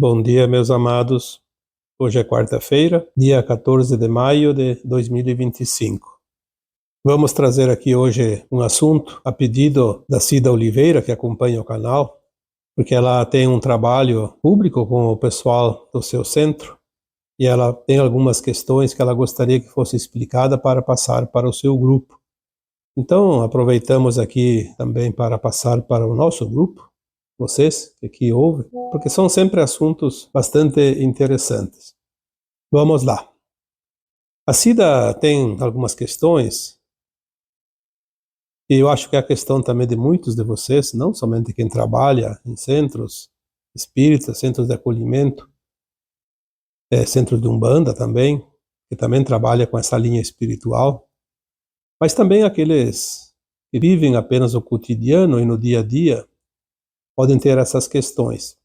Bom dia, meus amados. Hoje é quarta-feira, dia 14 de maio de 2025. Vamos trazer aqui hoje um assunto a pedido da Cida Oliveira, que acompanha o canal, porque ela tem um trabalho público com o pessoal do seu centro e ela tem algumas questões que ela gostaria que fosse explicada para passar para o seu grupo. Então, aproveitamos aqui também para passar para o nosso grupo, vocês que aqui ouvem, porque são sempre assuntos bastante interessantes. Vamos lá. A Cida tem algumas questões, e eu acho que é a questão também de muitos de vocês, não somente quem trabalha em centros espíritas, centros de acolhimento, centros de Umbanda também, que também trabalha com essa linha espiritual, mas também aqueles que vivem apenas o cotidiano e no dia a dia, podem ter essas questões.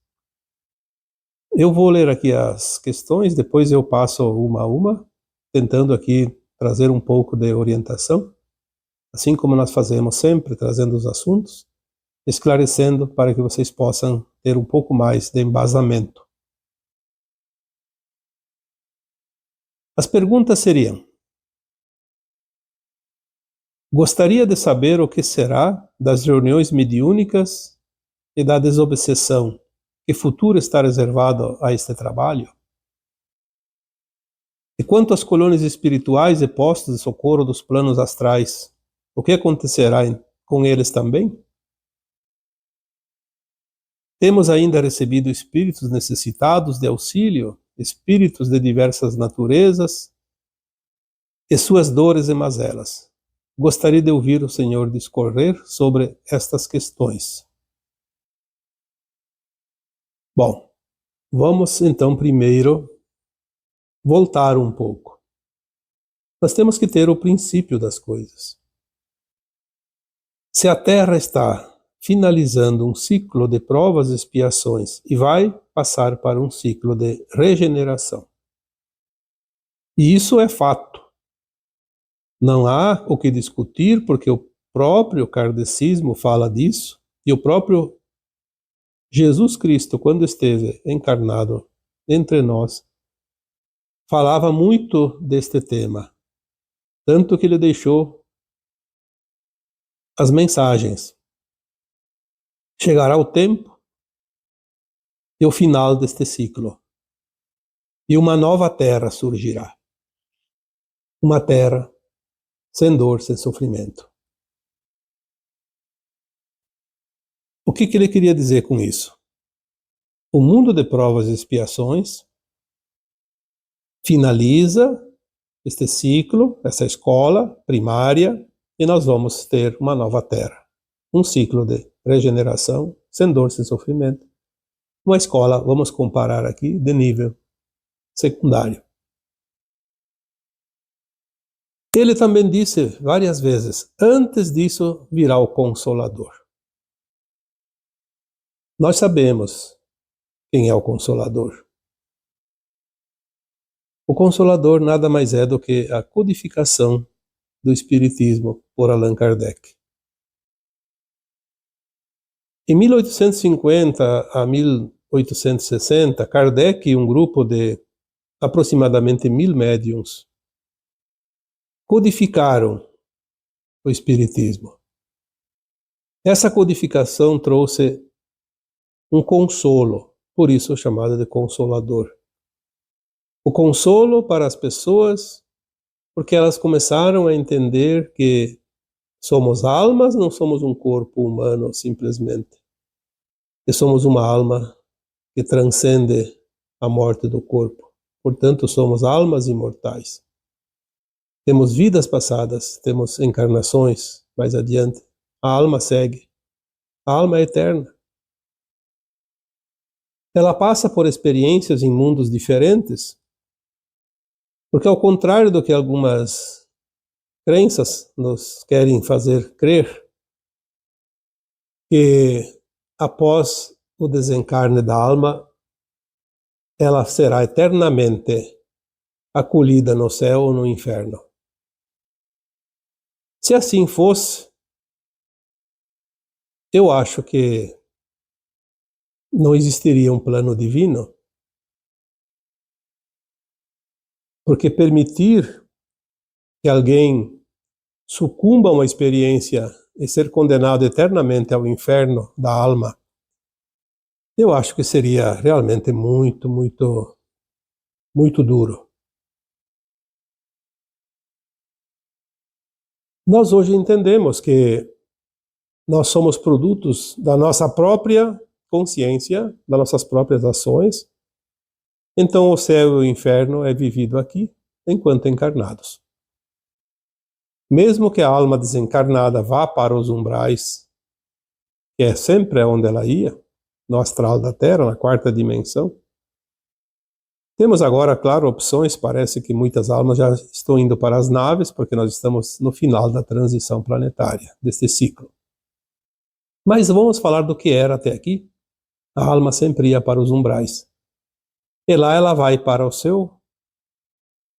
Eu vou ler aqui as questões, depois eu passo uma a uma, tentando aqui trazer um pouco de orientação, assim como nós fazemos sempre, trazendo os assuntos, esclarecendo para que vocês possam ter um pouco mais de embasamento. As perguntas seriam: gostaria de saber o que será das reuniões mediúnicas e da desobsessão. Que futuro está reservado a este trabalho? E quanto às colônias espirituais e postos de socorro dos planos astrais, o que acontecerá com eles também? Temos ainda recebido espíritos necessitados de auxílio, espíritos de diversas naturezas e suas dores e mazelas. Gostaria de ouvir o Senhor discorrer sobre estas questões. Bom, vamos então primeiro voltar um pouco. Nós temos que ter o princípio das coisas. Se a Terra está finalizando um ciclo de provas e expiações e vai passar para um ciclo de regeneração, e isso é fato. Não há o que discutir, porque o próprio kardecismo fala disso, e o próprio Jesus Cristo, quando esteve encarnado entre nós, falava muito deste tema, tanto que ele deixou as mensagens. Chegará o tempo e o final deste ciclo, e uma nova terra surgirá. Uma terra sem dor, sem sofrimento. O que ele queria dizer com isso? O mundo de provas e expiações finaliza este ciclo, essa escola primária, e nós vamos ter uma nova terra. Um ciclo de regeneração, sem dor, sem sofrimento. Uma escola, vamos comparar aqui, de nível secundário. Ele também disse várias vezes, antes disso virá o Consolador. Nós sabemos quem é o Consolador. O Consolador nada mais é do que a codificação do Espiritismo por Allan Kardec. Em 1850 a 1860, Kardec e um grupo de aproximadamente 1000 médiuns codificaram o Espiritismo. Essa codificação trouxe um consolo, por isso chamado de Consolador. O consolo para as pessoas, porque elas começaram a entender que somos almas, não somos um corpo humano simplesmente. E somos uma alma que transcende a morte do corpo. Portanto, somos almas imortais. Temos vidas passadas, temos encarnações mais adiante. A alma segue. A alma é eterna. Ela passa por experiências em mundos diferentes, porque ao contrário do que algumas crenças nos querem fazer crer, que após o desencarne da alma, ela será eternamente acolhida no céu ou no inferno. Se assim fosse, eu acho que não existiria um plano divino, Porque permitir que alguém sucumba a uma experiência e ser condenado eternamente ao inferno da alma, eu acho que seria realmente muito, muito, muito duro. Nós hoje entendemos que nós somos produtos da nossa própria consciência, das nossas próprias ações. Então o céu e o inferno é vivido aqui, enquanto encarnados. Mesmo que a alma desencarnada vá para os umbrais, que é sempre onde ela ia, no astral da Terra, na quarta dimensão, temos agora, claro, opções. Parece que muitas almas já estão indo para as naves, porque nós estamos no final da transição planetária, deste ciclo. Mas vamos falar do que era até aqui. A alma sempre ia para os umbrais. E lá ela vai para o seu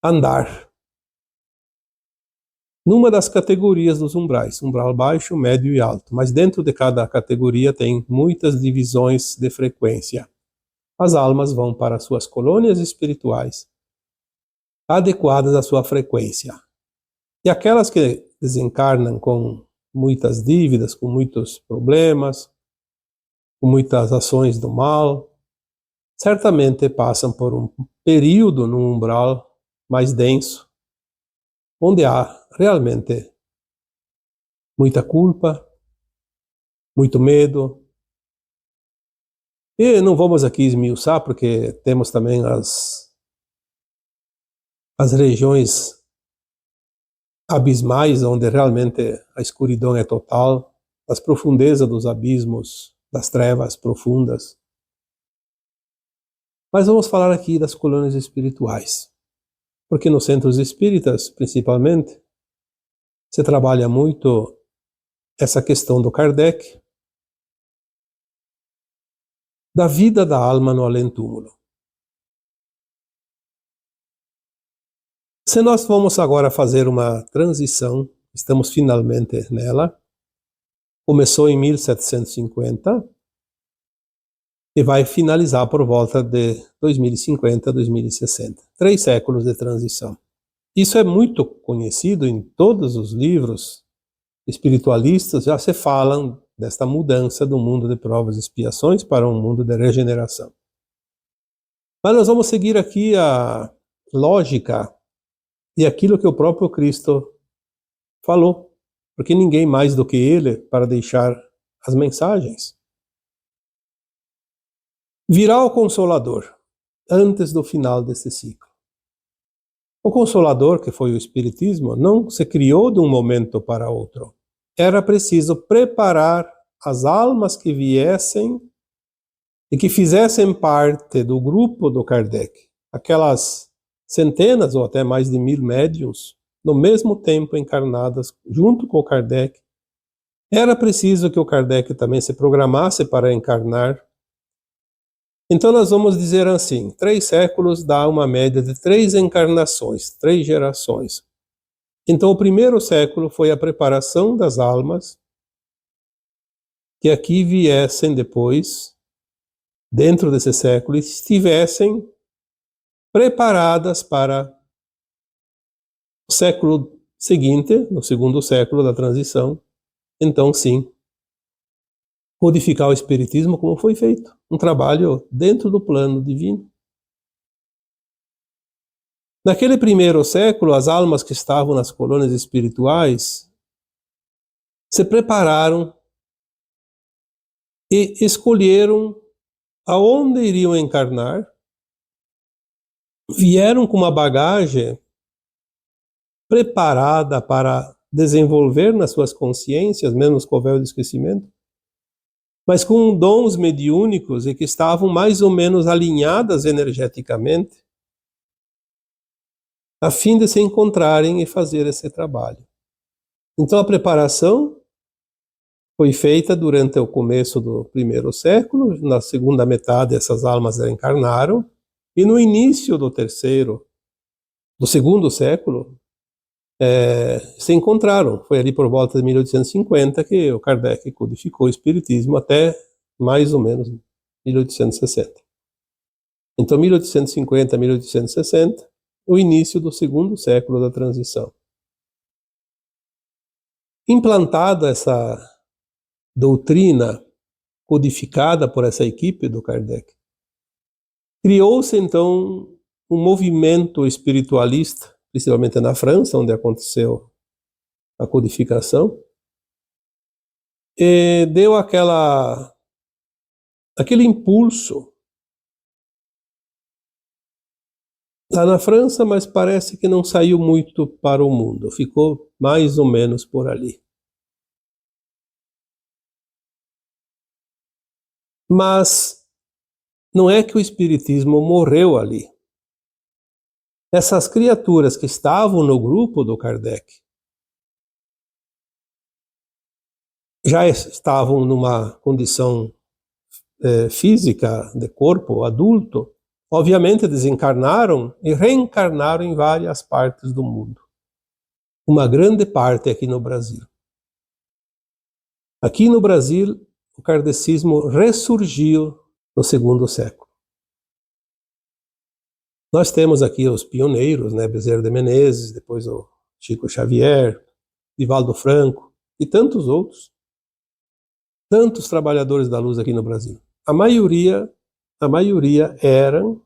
andar. Numa das categorias dos umbrais, umbral baixo, médio e alto. Mas dentro de cada categoria tem muitas divisões de frequência. As almas vão para suas colônias espirituais, adequadas à sua frequência. E aquelas que desencarnam com muitas dívidas, com muitos problemas, com muitas ações do mal, certamente passam por um período no umbral mais denso, onde há realmente muita culpa, muito medo. E não vamos aqui esmiuçar, porque temos também as regiões abismais, onde realmente a escuridão é total, as profundezas dos abismos, das trevas profundas. Mas vamos falar aqui das colônias espirituais, porque nos centros espíritas, principalmente, se trabalha muito essa questão do Kardec, da vida da alma no além-túmulo. Se nós vamos agora fazer uma transição, estamos finalmente nela, começou em 1750 e vai finalizar por volta de 2050, 2060. 3 séculos de transição. Isso é muito conhecido em todos os livros espiritualistas, já se falam desta mudança do mundo de provas e expiações para um mundo de regeneração. Mas nós vamos seguir aqui a lógica e aquilo que o próprio Cristo falou, porque ninguém mais do que ele para deixar as mensagens. Virá o Consolador antes do final desse ciclo. O Consolador, que foi o Espiritismo, não se criou de um momento para outro. Era preciso preparar as almas que viessem e que fizessem parte do grupo do Kardec, aquelas centenas ou até mais de 1000 médiuns, no mesmo tempo encarnadas junto com o Kardec. Era preciso que o Kardec também se programasse para encarnar. Então nós vamos dizer assim, 3 séculos dá uma média de 3 encarnações, 3 gerações. Então o primeiro século foi a preparação das almas que aqui viessem depois, dentro desse século, e estivessem preparadas para o século seguinte, no segundo século da transição, então sim, codificar o Espiritismo como foi feito, um trabalho dentro do plano divino. Naquele primeiro século, as almas que estavam nas colônias espirituais se prepararam e escolheram aonde iriam encarnar, vieram com uma bagagem preparada para desenvolver nas suas consciências, mesmo com o véu do esquecimento, mas com dons mediúnicos e que estavam mais ou menos alinhadas energeticamente, a fim de se encontrarem e fazer esse trabalho. Então a preparação foi feita durante o começo do primeiro século, na segunda metade essas almas encarnaram, e no início do segundo século, se encontraram. Foi ali por volta de 1850 que o Kardec codificou o Espiritismo até mais ou menos 1860. Então 1850, 1860 o início do segundo século da transição. Implantada essa doutrina codificada por essa equipe do Kardec, criou-se então um movimento espiritualista, principalmente na França, onde aconteceu a codificação, e deu aquele impulso lá na França, mas parece que não saiu muito para o mundo, ficou mais ou menos por ali. Mas não é que o espiritismo morreu ali. Essas criaturas que estavam no grupo do Kardec já estavam numa condição física de corpo adulto, obviamente desencarnaram e reencarnaram em várias partes do mundo. Uma grande parte aqui no Brasil. Aqui no Brasil, o kardecismo ressurgiu no segundo século. Nós temos aqui os pioneiros, né, Bezerra de Menezes, depois o Chico Xavier, Divaldo Franco e tantos outros. Tantos trabalhadores da luz aqui no Brasil. A maioria eram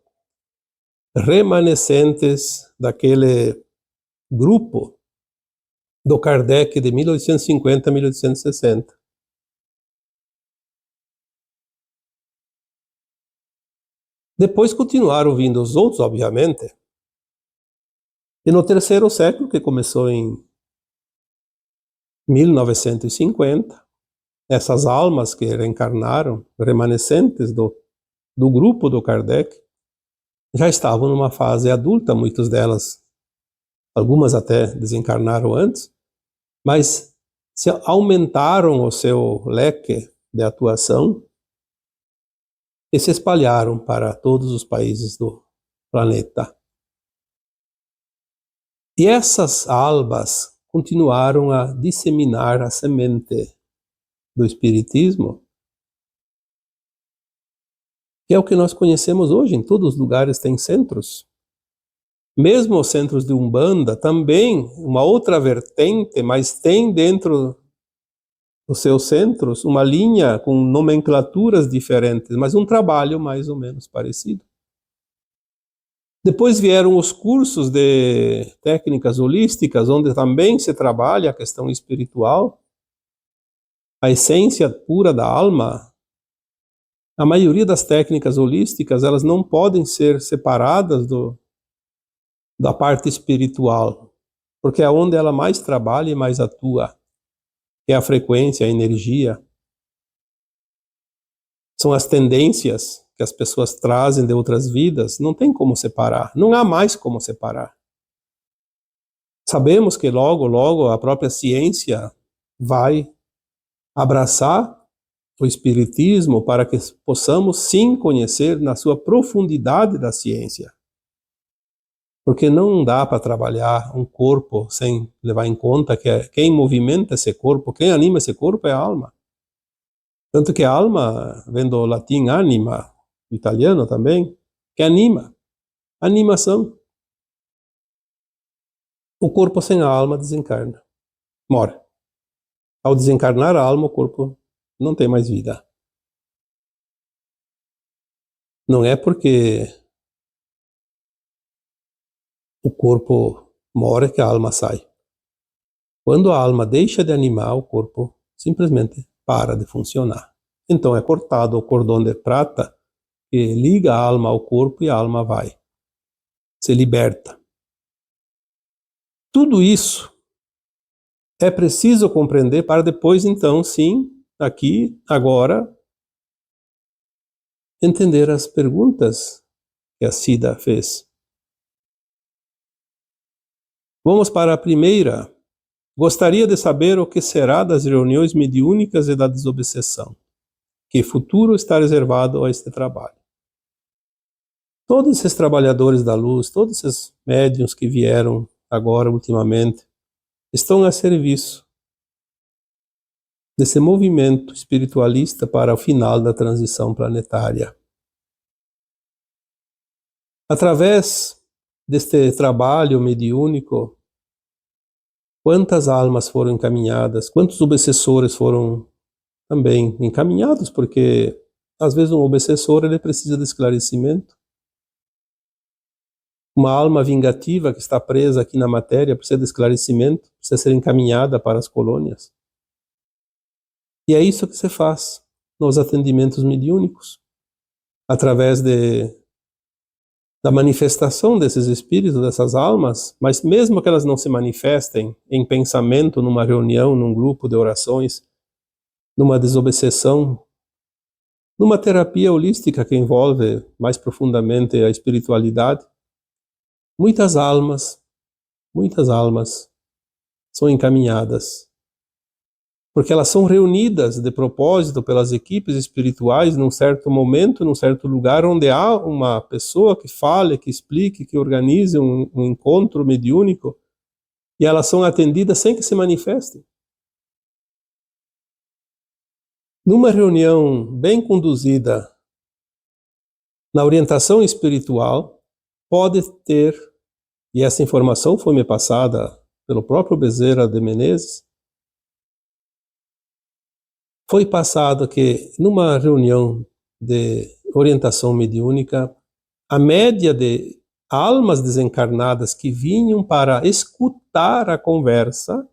remanescentes daquele grupo do Kardec de 1850 a 1860. Depois continuaram vindo os outros, obviamente. E no terceiro século, que começou em 1950, essas almas que reencarnaram, remanescentes do grupo do Kardec, já estavam numa fase adulta, muitas delas, algumas até desencarnaram antes, mas se aumentaram o seu leque de atuação e se espalharam para todos os países do planeta. E essas almas continuaram a disseminar a semente do Espiritismo, que é o que nós conhecemos hoje. Em todos os lugares tem centros. Mesmo os centros de Umbanda, também uma outra vertente, mas tem dentro dos seus centros uma linha com nomenclaturas diferentes, mas um trabalho mais ou menos parecido. Depois vieram os cursos de técnicas holísticas, onde também se trabalha a questão espiritual, a essência pura da alma. A maioria das técnicas holísticas, elas não podem ser separadas da parte espiritual, porque é onde ela mais trabalha e mais atua, que é a frequência, a energia. São as tendências que as pessoas trazem de outras vidas, não tem como separar, não há mais como separar. Sabemos que logo, logo a própria ciência vai abraçar o Espiritismo para que possamos sim conhecer na sua profundidade da ciência. Porque não dá para trabalhar um corpo sem levar em conta que quem movimenta esse corpo, quem anima esse corpo é a alma. Tanto que a alma, vem do latim anima, italiano também, que anima. Animação. O corpo sem a alma desencarna, morre. Ao desencarnar a alma, o corpo não tem mais vida. Não é porque o corpo morre que a alma sai. Quando a alma deixa de animar, o corpo simplesmente para de funcionar. Então é cortado o cordão de prata que liga a alma ao corpo e a alma vai, se liberta. Tudo isso é preciso compreender para depois, então, sim, aqui, agora, entender as perguntas que a Cida fez. Vamos para a primeira. Gostaria de saber o que será das reuniões mediúnicas e da desobsessão. Que futuro está reservado a este trabalho? Todos esses trabalhadores da luz, todos esses médiuns que vieram agora, ultimamente, estão a serviço desse movimento espiritualista para o final da transição planetária. Através deste trabalho mediúnico, quantas almas foram encaminhadas, quantos obsessores foram também encaminhados, porque às vezes um obsessor ele precisa de esclarecimento. Uma alma vingativa que está presa aqui na matéria precisa de esclarecimento, precisa ser encaminhada para as colônias. E é isso que se faz nos atendimentos mediúnicos, através da manifestação desses espíritos, dessas almas, mas mesmo que elas não se manifestem em pensamento, numa reunião, num grupo de orações, numa desobsessão, numa terapia holística que envolve mais profundamente a espiritualidade, muitas almas são encaminhadas, porque elas são reunidas de propósito pelas equipes espirituais num certo momento, num certo lugar, onde há uma pessoa que fale, que explique, que organize um encontro mediúnico, e elas são atendidas sem que se manifestem. Numa reunião bem conduzida na orientação espiritual, pode ter, e essa informação foi me passada pelo próprio Bezerra de Menezes, foi passado que numa reunião de orientação mediúnica, a média de almas desencarnadas que vinham para escutar a conversa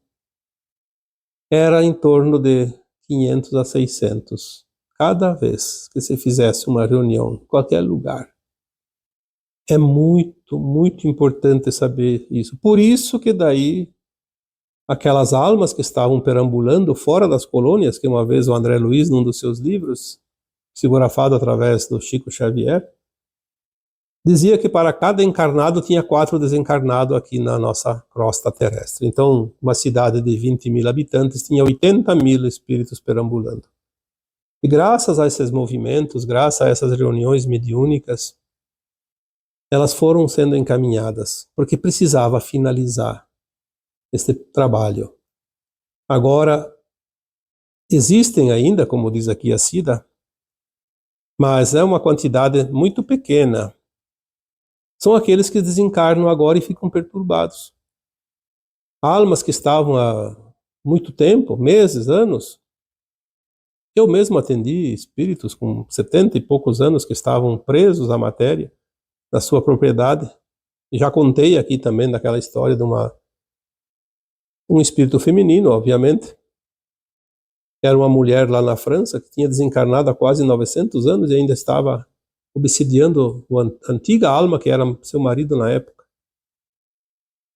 era em torno de 500 a 600, cada vez que se fizesse uma reunião em qualquer lugar. É muito, muito importante saber isso. Por isso que daí aquelas almas que estavam perambulando fora das colônias, que uma vez o André Luiz, num dos seus livros, psicografado através do Chico Xavier, dizia que para cada encarnado tinha 4 desencarnados aqui na nossa crosta terrestre. Então, uma cidade de 20 mil habitantes tinha 80 mil espíritos perambulando. E graças a esses movimentos, graças a essas reuniões mediúnicas, elas foram sendo encaminhadas, porque precisava finalizar este trabalho. Agora, existem ainda, como diz aqui a Cida, mas é uma quantidade muito pequena. São aqueles que desencarnam agora e ficam perturbados. Almas que estavam há muito tempo, meses, anos. Eu mesmo atendi espíritos com 70 e poucos anos que estavam presos à matéria da sua propriedade. E já contei aqui também daquela história de um espírito feminino, obviamente. Era uma mulher lá na França que tinha desencarnado há quase 900 anos e ainda estava obsidiando a antiga alma que era seu marido na época.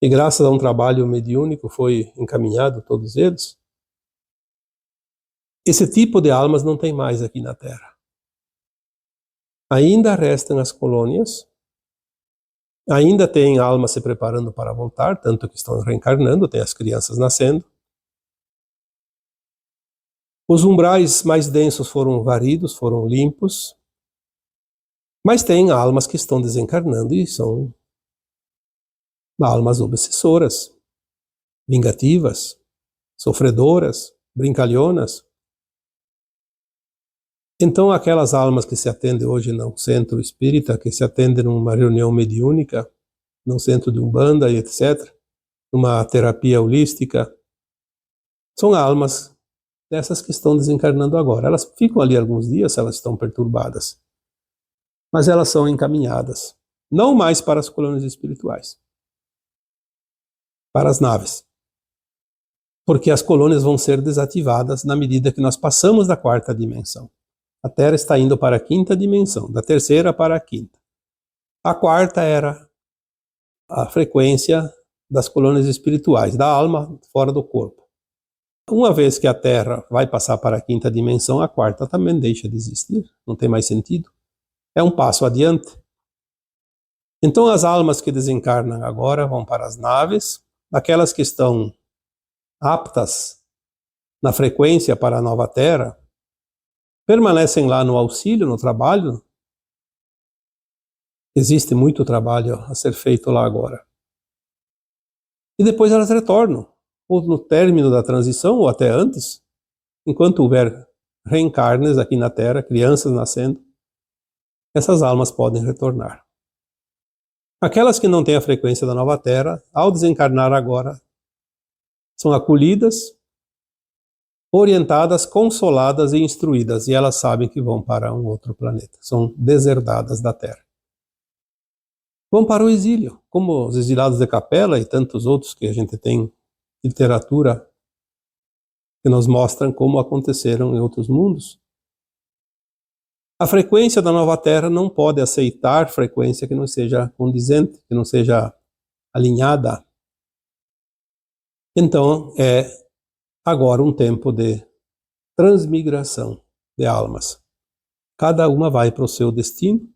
E graças a um trabalho mediúnico foi encaminhado todos eles. Esse tipo de almas não tem mais aqui na Terra. Ainda restam as colônias, ainda tem almas se preparando para voltar, tanto que estão reencarnando, tem as crianças nascendo. Os umbrais mais densos foram varridos, foram limpos, mas tem almas que estão desencarnando e são almas obsessoras, vingativas, sofredoras, brincalhonas. Então, aquelas almas que se atendem hoje num centro espírita, que se atendem numa reunião mediúnica, num centro de Umbanda e etc., numa terapia holística, são almas dessas que estão desencarnando agora. Elas ficam ali alguns dias, elas estão perturbadas, mas elas são encaminhadas, não mais para as colônias espirituais, para as naves, porque as colônias vão ser desativadas na medida que nós passamos da 4ª dimensão. A Terra está indo para a 5ª dimensão, da 3ª para a 5ª. A 4ª era a frequência das colônias espirituais, da alma fora do corpo. Uma vez que a Terra vai passar para a 5ª dimensão, a 4ª também deixa de existir, não tem mais sentido. É um passo adiante. Então as almas que desencarnam agora vão para as naves, aquelas que estão aptas na frequência para a nova Terra, permanecem lá no auxílio, no trabalho. Existe muito trabalho a ser feito lá agora. E depois elas retornam, ou no término da transição, ou até antes, enquanto houver reencarnes aqui na Terra, crianças nascendo, essas almas podem retornar. Aquelas que não têm a frequência da nova Terra, ao desencarnar agora, são acolhidas, orientadas, consoladas e instruídas, e elas sabem que vão para um outro planeta. São deserdadas da Terra. Vão para o exílio, como os exilados de Capela e tantos outros que a gente tem literatura que nos mostram como aconteceram em outros mundos. A frequência da nova Terra não pode aceitar frequência que não seja condizente, que não seja alinhada. Então, é agora um tempo de transmigração de almas. Cada uma vai para o seu destino.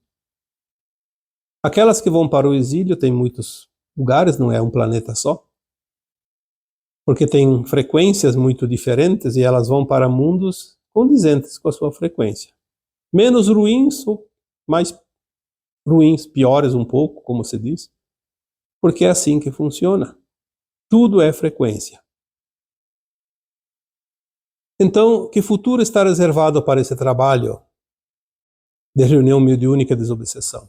Aquelas que vão para o exílio têm muitos lugares, não é um planeta só, porque tem frequências muito diferentes e elas vão para mundos condizentes com a sua frequência. Menos ruins ou mais ruins, piores um pouco, como se diz, porque é assim que funciona. Tudo é frequência. Então, que futuro está reservado para esse trabalho de reunião mediúnica e desobsessão?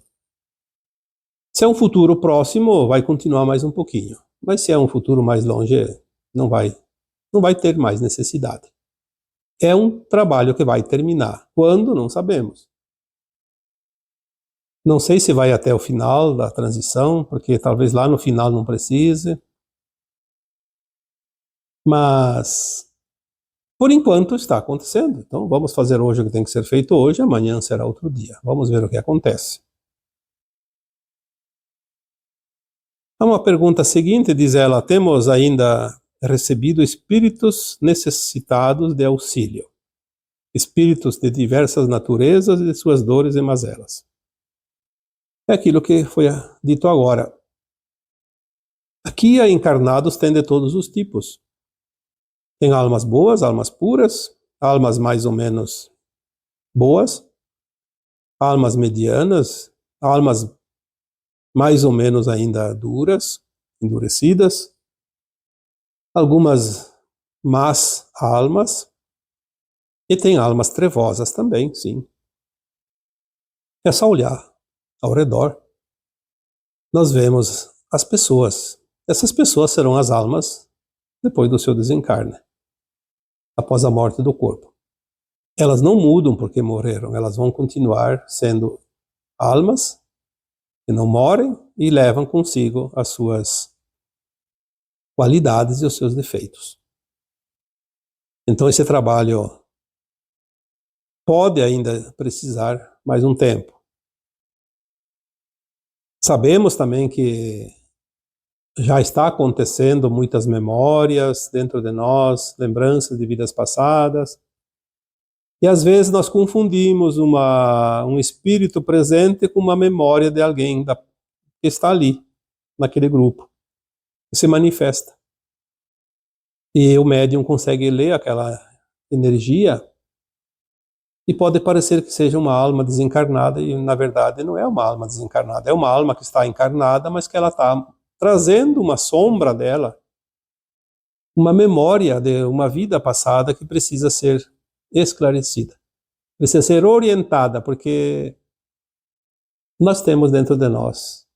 Se é um futuro próximo, vai continuar mais um pouquinho. Mas se é um futuro mais longe, não vai ter mais necessidade. É um trabalho que vai terminar. Quando? Não sabemos. Não sei se vai até o final da transição, porque talvez lá no final não precise. Mas, por enquanto, está acontecendo. Então, vamos fazer hoje o que tem que ser feito hoje, amanhã será outro dia. Vamos ver o que acontece. Uma pergunta seguinte, diz ela, temos ainda recebido espíritos necessitados de auxílio. Espíritos de diversas naturezas e de suas dores e mazelas. É aquilo que foi dito agora. Aqui, encarnados tem de todos os tipos. Tem almas boas, almas puras, almas mais ou menos boas, almas medianas, almas mais ou menos ainda duras, endurecidas, algumas más almas, e tem almas trevosas também, sim. É só olhar ao redor. Nós vemos as pessoas. Essas pessoas serão as almas depois do seu desencarne, após a morte do corpo. Elas não mudam porque morreram, elas vão continuar sendo almas que não morrem e levam consigo as suas qualidades e os seus defeitos. Então esse trabalho pode ainda precisar mais um tempo. Sabemos também que já está acontecendo muitas memórias dentro de nós, lembranças de vidas passadas, e às vezes nós confundimos um espírito presente com uma memória de alguém que está ali, naquele grupo, que se manifesta. E o médium consegue ler aquela energia e pode parecer que seja uma alma desencarnada e na verdade não é uma alma desencarnada, é uma alma que está encarnada, mas que ela está trazendo uma sombra dela, uma memória de uma vida passada que precisa ser esclarecida, precisa ser orientada, porque nós temos dentro de nós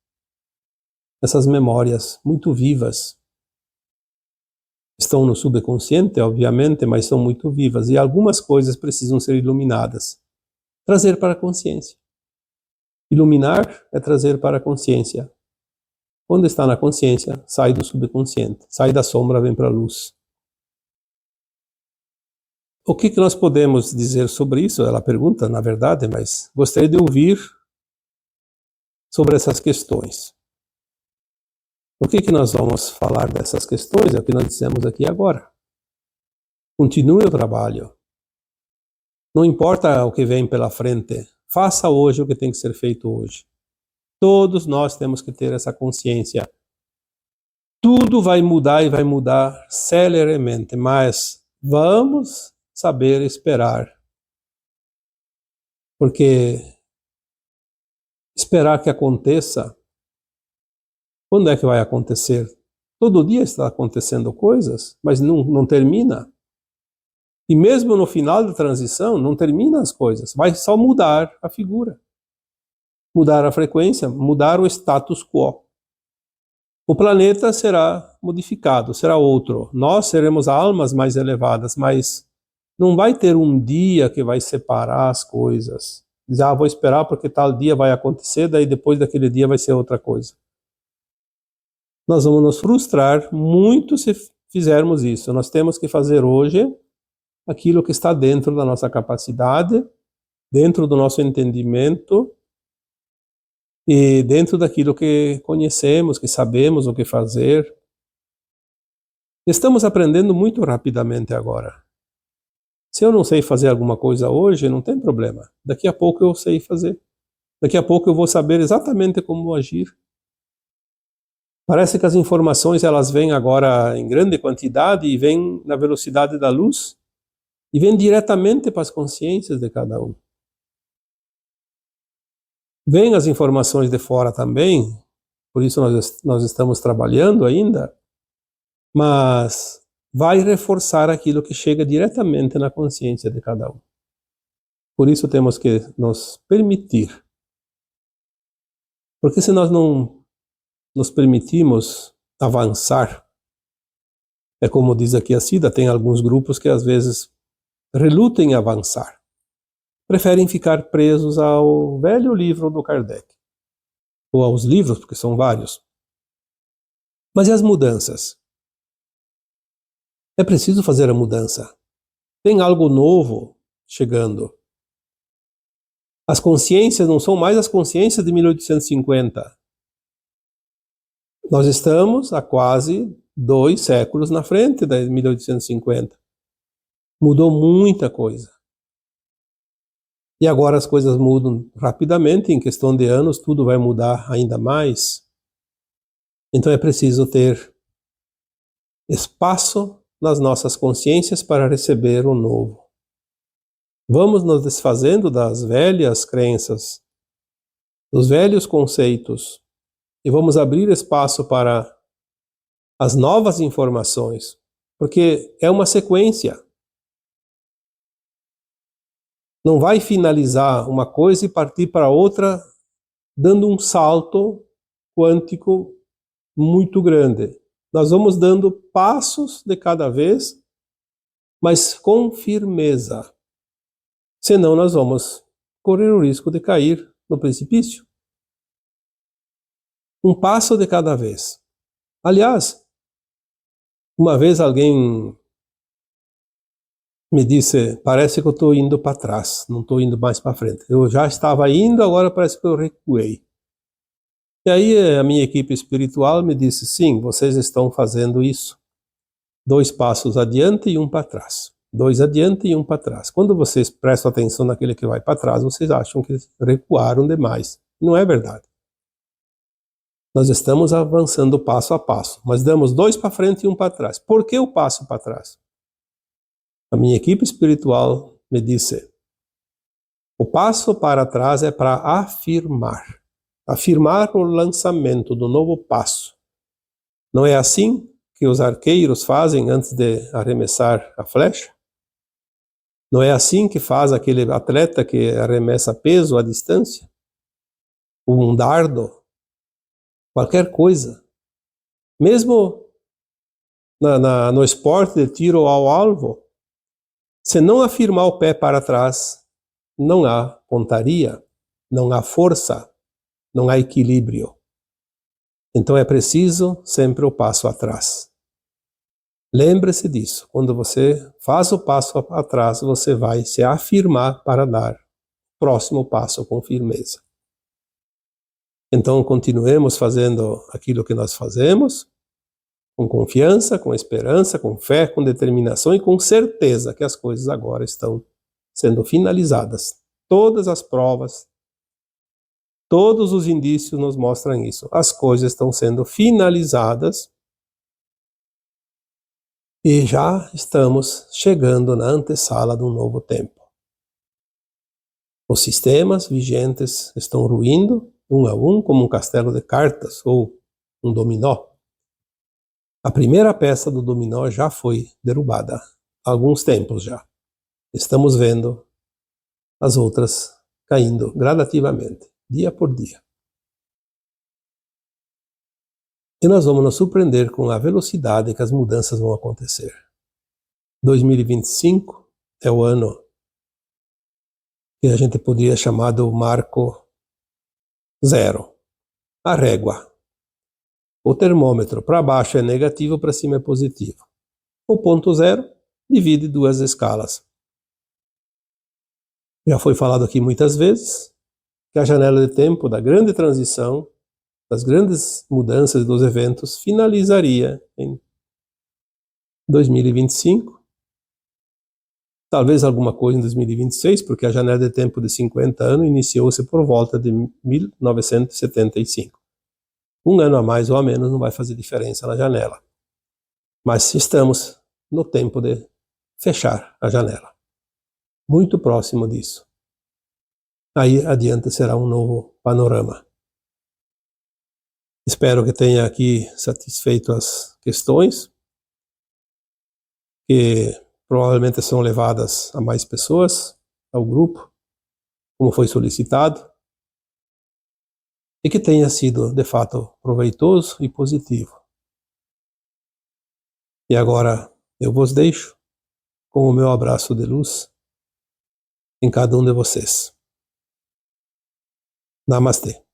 essas memórias muito vivas. Estão no subconsciente, obviamente, mas são muito vivas e algumas coisas precisam ser iluminadas. Trazer para a consciência. Iluminar é trazer para a consciência. Quando está na consciência, sai do subconsciente, sai da sombra, vem para a luz. O que nós podemos dizer sobre isso? Ela pergunta, na verdade, mas gostaria de ouvir sobre essas questões. O que nós vamos falar dessas questões? É o que nós dissemos aqui agora. Continue o trabalho. Não importa o que vem pela frente. Faça hoje o que tem que ser feito hoje. Todos nós temos que ter essa consciência. Tudo vai mudar e vai mudar celeremente, mas vamos saber esperar. Porque esperar que aconteça, quando é que vai acontecer? Todo dia está acontecendo coisas, mas não termina. E mesmo no final da transição, não termina as coisas. Vai só mudar a figura. mudar a frequência, mudar o status quo. O planeta será modificado, será outro. Nós seremos almas mais elevadas, mas não vai ter um dia que vai separar as coisas. Dizer, vou esperar porque tal dia vai acontecer, daí depois daquele dia vai ser outra coisa. Nós vamos nos frustrar muito se fizermos isso. Nós temos que fazer hoje aquilo que está dentro da nossa capacidade, dentro do nosso entendimento e dentro daquilo que conhecemos, que sabemos o que fazer. Estamos aprendendo muito rapidamente agora. Se eu não sei fazer alguma coisa hoje, não tem problema. Daqui a pouco eu sei fazer. Daqui a pouco eu vou saber exatamente como agir. Parece que as informações elas vêm agora em grande quantidade e vêm na velocidade da luz e vêm diretamente para as consciências de cada um. Vêm as informações de fora também, por isso nós estamos trabalhando ainda, mas vai reforçar aquilo que chega diretamente na consciência de cada um. Por isso temos que nos permitir. Porque se nós não nos permitimos avançar, é como diz aqui a Cida, tem alguns grupos que às vezes relutam em avançar. Preferem ficar presos ao velho livro do Kardec. Ou aos livros, porque são vários. Mas e as mudanças? É preciso fazer a mudança. Tem algo novo chegando. As consciências não são mais as consciências de 1850. Nós estamos há quase 2 séculos na frente de 1850. Mudou muita coisa. E agora as coisas mudam rapidamente, em questão de anos tudo vai mudar ainda mais. Então é preciso ter espaço nas nossas consciências para receber o novo. Vamos nos desfazendo das velhas crenças, dos velhos conceitos, e vamos abrir espaço para as novas informações, porque é uma sequência. Não vai finalizar uma coisa e partir para outra, dando um salto quântico muito grande. Nós vamos dando passos de cada vez, mas com firmeza. Senão nós vamos correr o risco de cair no precipício. Um passo de cada vez. Aliás, uma vez alguém me disse, parece que eu estou indo para trás, não estou indo mais para frente. Eu já estava indo, agora parece que eu recuei. E aí a minha equipe espiritual me disse, sim, vocês estão fazendo isso. 2 passos adiante e 1 para trás. 2 adiante e 1 para trás. Quando vocês prestam atenção naquele que vai para trás, vocês acham que recuaram demais. Não é verdade. Nós estamos avançando passo a passo, mas damos 2 para frente e 1 para trás. Por que o passo para trás? A minha equipe espiritual me disse, o passo para trás é para afirmar. Afirmar o lançamento do novo passo. Não é assim que os arqueiros fazem antes de arremessar a flecha? Não é assim que faz aquele atleta que arremessa peso à distância? Um dardo? Qualquer coisa. Mesmo no esporte de tiro ao alvo, se não afirmar o pé para trás, não há pontaria, não há força, não há equilíbrio. Então é preciso sempre o passo atrás. Lembre-se disso. Quando você faz o passo atrás, você vai se afirmar para dar o próximo passo com firmeza. Então continuemos fazendo aquilo que nós fazemos, com confiança, com esperança, com fé, com determinação e com certeza que as coisas agora estão sendo finalizadas. Todas as provas, todos os indícios nos mostram isso. As coisas estão sendo finalizadas e já estamos chegando na antessala de um novo tempo. Os sistemas vigentes estão ruindo, um a um, como um castelo de cartas ou um dominó. A primeira peça do dominó já foi derrubada há alguns tempos já. Estamos vendo as outras caindo gradativamente. dia por dia. E nós vamos nos surpreender com a velocidade que as mudanças vão acontecer. 2025 é o ano que a gente poderia chamar do marco zero. A régua. O termômetro para baixo é negativo, para cima é positivo. O ponto zero divide duas escalas. Já foi falado aqui muitas vezes que a janela de tempo da grande transição, das grandes mudanças dos eventos, finalizaria em 2025. Talvez alguma coisa em 2026, porque a janela de tempo de 50 anos iniciou-se por volta de 1975. Um ano a mais ou a menos não vai fazer diferença na janela. Mas estamos no tempo de fechar a janela. Muito próximo disso. Aí adiante será um novo panorama. Espero que tenha aqui satisfeito as questões, que provavelmente são levadas a mais pessoas, ao grupo, como foi solicitado, e que tenha sido, de fato, proveitoso e positivo. E agora eu vos deixo com o meu abraço de luz em cada um de vocês. Namastê.